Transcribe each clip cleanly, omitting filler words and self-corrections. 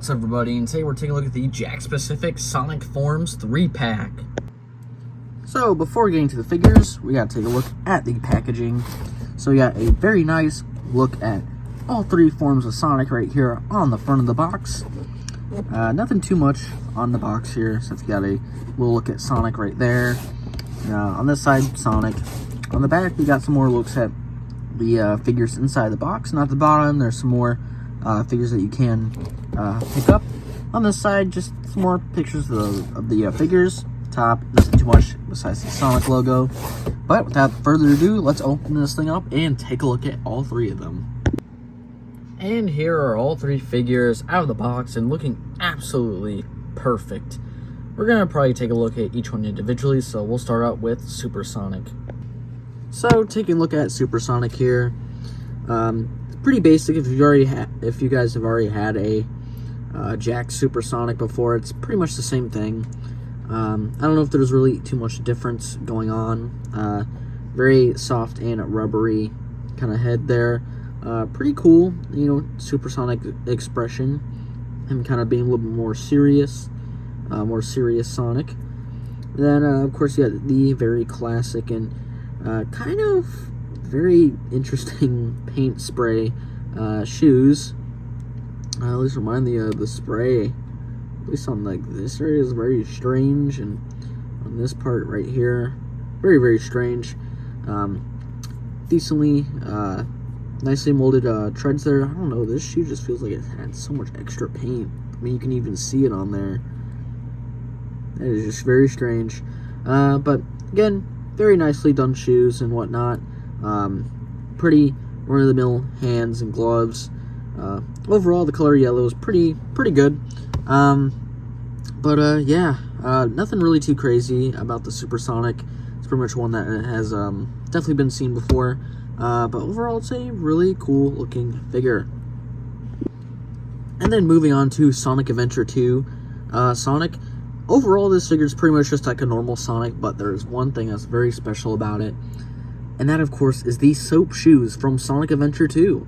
What's up, everybody? And today we're taking a look at the Jakks Specific Sonic Forms 3-pack. So before getting to the figures, we gotta take a look at the packaging. So we got a very nice look at all three forms of Sonic right here on the front of the box. Nothing too much on the box here, since we got a little look at Sonic right there. On this side, Sonic. On the back, we got some more looks at the figures inside the box, and at the bottom, there's some more figures that you can pick up. On this side, just some more pictures of the figures. Top, nothing too much besides the Sonic logo. But without further ado, let's open this thing up and take a look at all three of them. And here are all three figures out of the box and looking absolutely perfect. We're gonna probably take a look at each one individually, so we'll start out with Super Sonic. So taking a look at Super Sonic here, pretty basic. If you guys have already had a Jakks Super Sonic before, it's pretty much the same thing. I don't know if there's really too much difference going on. Very soft and rubbery kind of head there. Pretty cool, you know, Super Sonic expression. Him kind of being a little bit more serious Sonic. Then, of course, you got the very classic and kind of very interesting paint spray shoes. At least remind me of the spray. At least on like this area is very strange, and on this part right here, very, very strange. Decently nicely molded treads there. I don't know, this shoe just feels like it had so much extra paint. I mean, you can even see it on there. That is just very strange. But again, very nicely done shoes and whatnot. Pretty run-of-the-mill hands and gloves. Overall, the color yellow is pretty good. Yeah, nothing really too crazy about the Super Sonic. It's pretty much one that has definitely been seen before. But overall, it's a really cool looking figure. And then moving on to Sonic Adventure 2. Sonic. Overall, this figure is pretty much just like a normal Sonic, but there's one thing that's very special about it. And that, of course, is the soap shoes from Sonic Adventure 2.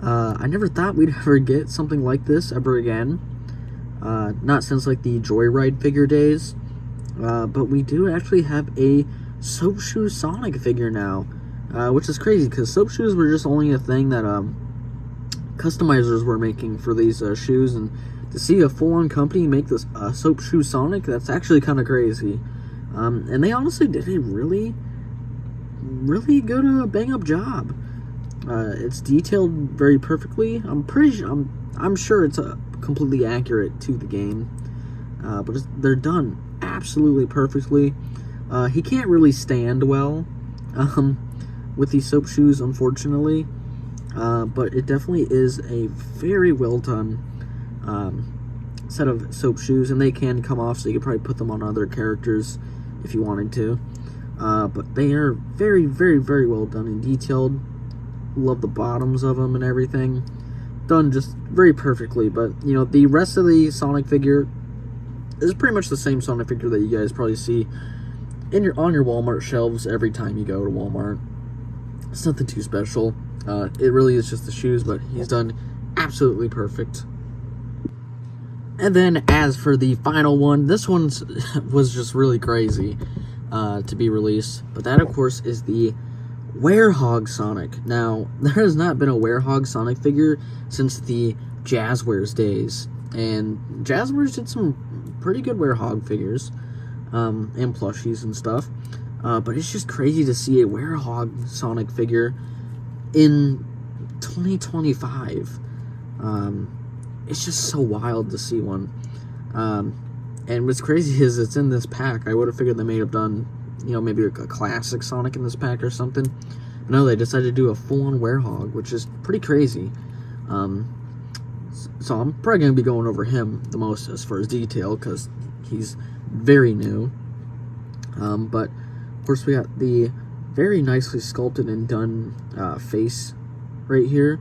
I never thought we'd ever get something like this ever again. Not since like the Joyride figure days. But we do actually have a soap shoe Sonic figure now. Which is crazy, because soap shoes were just only a thing that customizers were making for these shoes. And to see a full-on company make this soap shoe Sonic, that's actually kind of crazy. And they honestly did a really good bang-up job. It's detailed very perfectly. I'm sure it's completely accurate to the game, but they're done absolutely perfectly. He can't really stand well with these soap shoes, unfortunately, but it definitely is a very well done set of soap shoes, and they can come off, so you could probably put them on other characters if you wanted to. But they are very well done and detailed. Love the bottoms of them and everything. Done just very perfectly. But, you know, the rest of the Sonic figure is pretty much the same Sonic figure that you guys probably see on your Walmart shelves every time you go to Walmart. It's nothing too special. It really is just the shoes, but he's done absolutely perfect. And then, as for the final one, this one was just really crazy to be released. But that, of course, is the Werehog Sonic. Now, there has not been a Werehog Sonic figure since the Jazzwares days. And Jazzwares did some pretty good Werehog figures, and plushies and stuff. But it's just crazy to see a Werehog Sonic figure in 2025. It's just so wild to see one. And what's crazy is it's in this pack. I would have figured they may have done, you know, maybe a classic Sonic in this pack or something. But no, they decided to do a full-on Werehog, which is pretty crazy. So I'm probably going to be going over him the most as far as detail, because he's very new. But, of course, we got the very nicely sculpted and done face right here.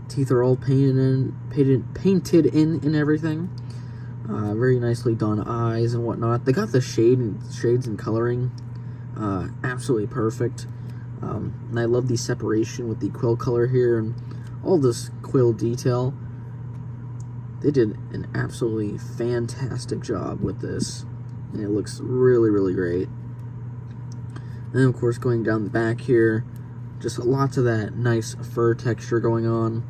Teeth are all painted in and everything. Very nicely done eyes and whatnot. They got the shades and coloring absolutely perfect. And I love the separation with the quill color here and all this quill detail. They did an absolutely fantastic job with this, and it looks really, really great. And then, of course, going down the back here, just lots of that nice fur texture going on.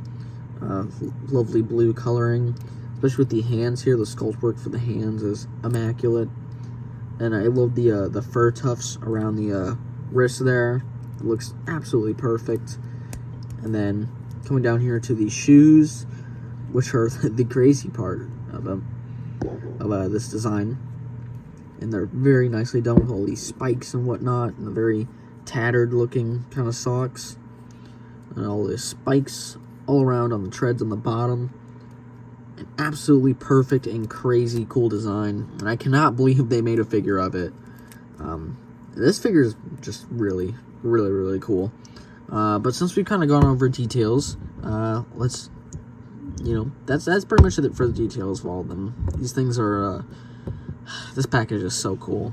Lovely blue coloring, especially with the hands here. The sculpt work for the hands is immaculate. And I love the fur tufts around the wrist there. It looks absolutely perfect. And then coming down here to the shoes, which are the crazy part of this design. And they're very nicely done with all these spikes and whatnot, and the very tattered looking kind of socks. And all the spikes all around on the treads on the bottom. An absolutely perfect and crazy cool design, and I cannot believe they made a figure of it. This figure is just really, really, really cool. But since we've kind of gone over details, let's, that's pretty much it for the details of all of them. These things are, this package is so cool.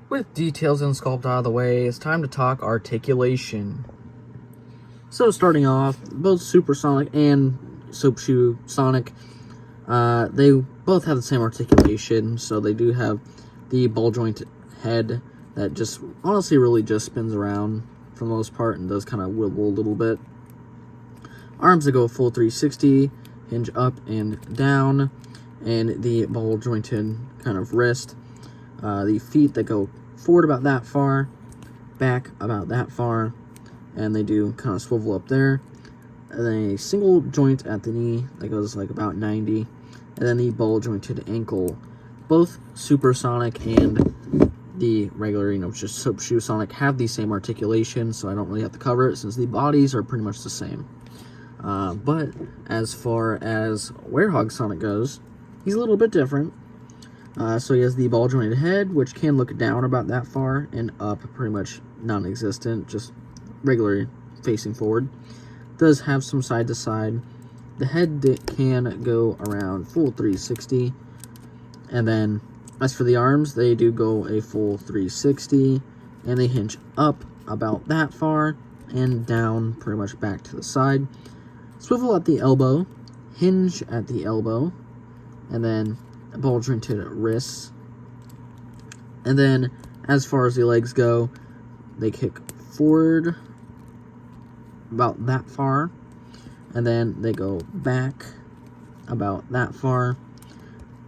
With details and sculpt out of the way, it's time to talk articulation. So starting off, both Supersonic and Soap Shoe Sonic, they both have the same articulation, so they do have the ball joint head that just honestly really just spins around for the most part and does kind of wibble a little bit. Arms that go full 360, hinge up and down, and the ball jointed kind of wrist. The feet that go forward about that far, back about that far, and they do kind of swivel up there. And then a single joint at the knee that goes like about 90, and then the ball jointed ankle. Both Supersonic and the regular, just Soap Shoe Sonic have the same articulation, so I don't really have to cover it since the bodies are pretty much the same. But as far as Werehog Sonic goes, he's a little bit different. So he has the ball jointed head, which can look down about that far, and up pretty much non-existent, just regularly facing forward. Does have some side to side. The head can go around full 360, and then as for the arms, they do go a full 360, and they hinge up about that far and down pretty much back to the side. Swivel at the elbow, hinge at the elbow, and then ball jointed wrists. And then as far as the legs go, they kick forward about that far, and then they go back about that far,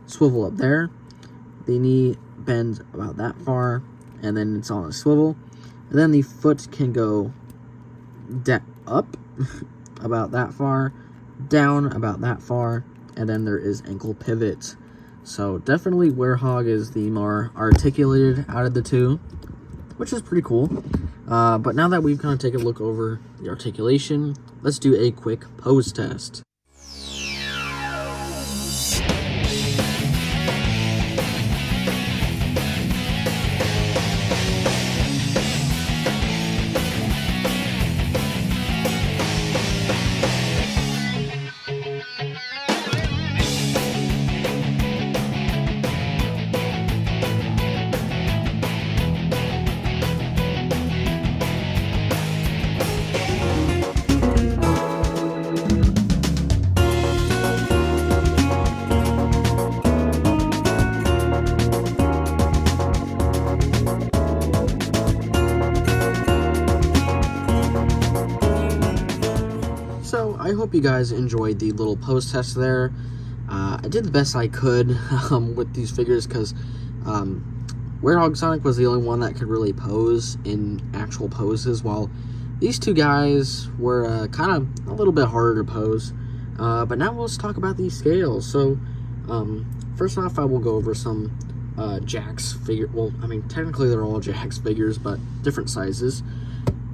swivel up there, the knee bends about that far, and then it's on a swivel, and then the foot can go up about that far, down about that far, and then there is ankle pivot. So definitely Werehog is the more articulated out of the two, which is pretty cool. But now that we've kind of taken a look over the articulation, let's do a quick pose test. So I hope you guys enjoyed the little pose test there. I did the best I could with these figures because Werehog Sonic was the only one that could really pose in actual poses, while these two guys were kind of a little bit harder to pose. But now let's talk about these scales. So first off, I will go over some Jakks figure. Well, I mean, technically they're all Jakks figures, but different sizes.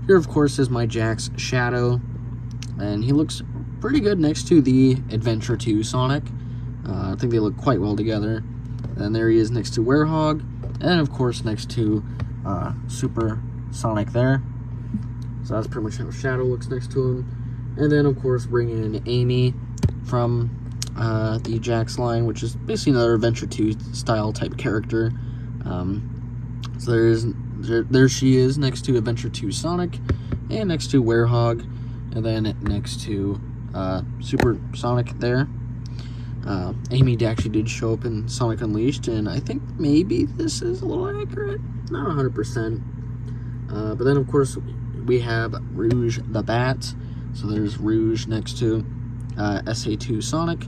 Here, of course, is my Jakks Shadow, and he looks pretty good next to the Adventure 2 Sonic. I think they look quite well together. And there he is next to Werehog, and of course next to Super Sonic there. So that's pretty much how Shadow looks next to him. And then, of course, bringing in Amy from the Jakks line, which is basically another Adventure 2 style type character. So there she is next to Adventure 2 Sonic, and next to Werehog, and then next to Super Sonic there. Amy actually did show up in Sonic Unleashed, and I think maybe this is a little accurate. Not 100%. But then, of course, we have Rouge the Bat. So there's Rouge next to SA2 Sonic.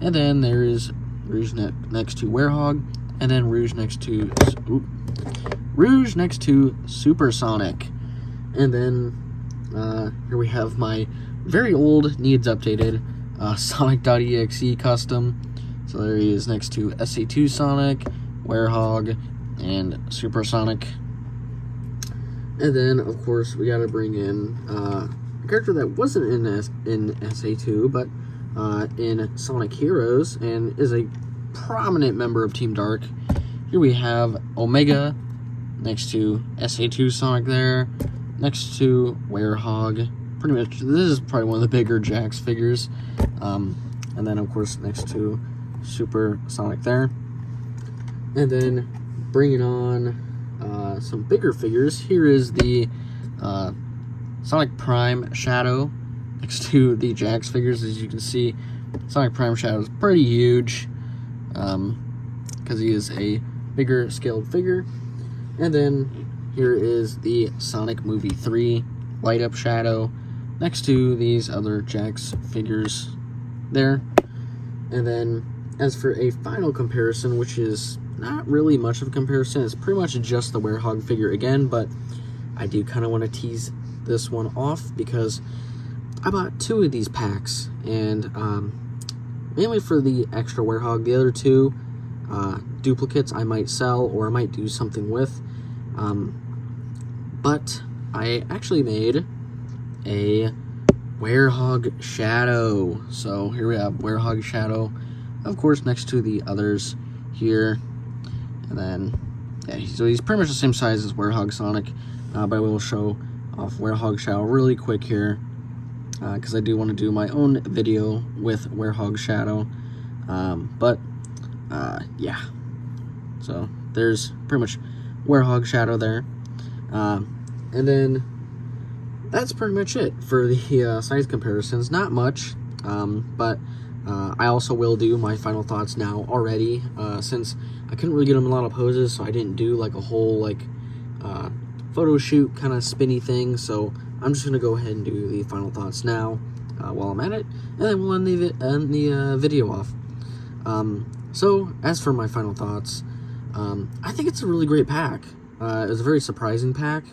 And then there is Rouge next to Werehog. And then Rouge next to Super Sonic. And then here we have my very old, needs updated Sonic.exe custom. So there he is next to SA2 Sonic, Werehog, and Super Sonic. And then, of course, we gotta bring in a character that wasn't in SA2, but in Sonic Heroes, and is a prominent member of Team Dark. Here we have Omega next to SA2 Sonic there, next to Werehog. Pretty much, this is probably one of the bigger Jakks figures. And then, of course, next to Super Sonic there. And then, bringing on some bigger figures. Here is the Sonic Prime Shadow next to the Jakks figures. As you can see, Sonic Prime Shadow is pretty huge because he is a bigger scaled figure. And then here is the Sonic Movie 3 Light Up Shadow next to these other Jakks figures there. And then as for a final comparison, which is not really much of a comparison, it's pretty much just the Werehog figure again, but I do kind of want to tease this one off because I bought 2 of these packs, and mainly for the extra Werehog. The other 2 duplicates I might sell or I might do something with, but I actually made a Werehog Shadow. So here we have Werehog Shadow, of course, next to the others here. And then, yeah, so he's pretty much the same size as Werehog Sonic, but I will show off Werehog Shadow really quick here, because I do want to do my own video with Werehog Shadow. Yeah, so there's pretty much Werehog Shadow there. And then that's pretty much it for the size comparisons. Not much, but I also will do my final thoughts now already, since I couldn't really get them in a lot of poses, so I didn't do like a whole like photo shoot kind of spinny thing. So I'm just gonna go ahead and do the final thoughts now while I'm at it, and then we'll end the video off. So as for my final thoughts, I think it's a really great pack. It was a very surprising pack.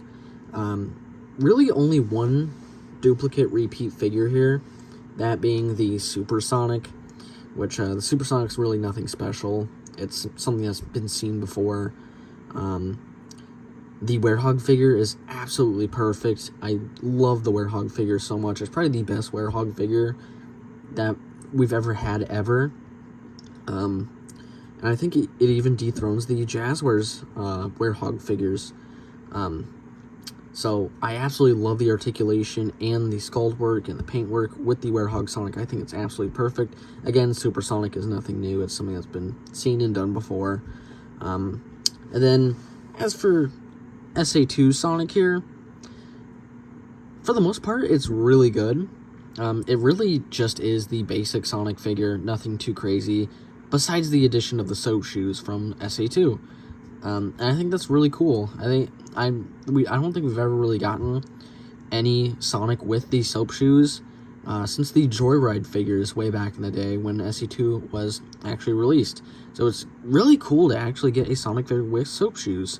Really only one duplicate repeat figure here, that being the Super Sonic, which the Super Sonic's really nothing special. It's something that's been seen before. The Werehog figure is absolutely perfect. I love the Werehog figure so much. It's probably the best Werehog figure that we've ever had ever. And I think it even dethrones the Jazzwares Werehog figures. So I absolutely love the articulation and the sculpt work and the paint work with the Werehog Sonic. I think it's absolutely perfect. Again, Super Sonic is nothing new. It's something that's been seen and done before. And then as for SA2 Sonic here, for the most part, it's really good. It really just is the basic Sonic figure, nothing too crazy, besides the addition of the soap shoes from SA2. And I think that's really cool. I don't think we've ever really gotten any Sonic with these soap shoes since the Joyride figures way back in the day when SA2 was actually released. So it's really cool to actually get a Sonic figure with soap shoes.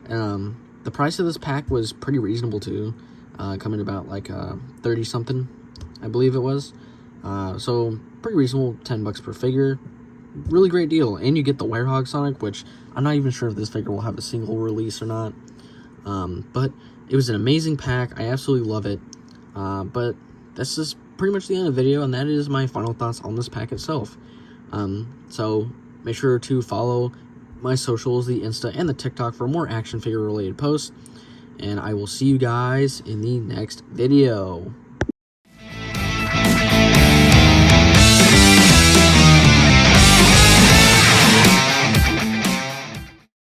The price of this pack was pretty reasonable too, coming about like 30 something, I believe it was. So pretty reasonable, $10 per figure. Really great deal. And you get the Werehog Sonic, which I'm not even sure if this figure will have a single release or not. But it was an amazing pack. I absolutely love it. But this is pretty much the end of the video, and that is my final thoughts on this pack itself. So make sure to follow my socials, the Insta and the TikTok, for more action figure related posts. And I will see you guys in the next video.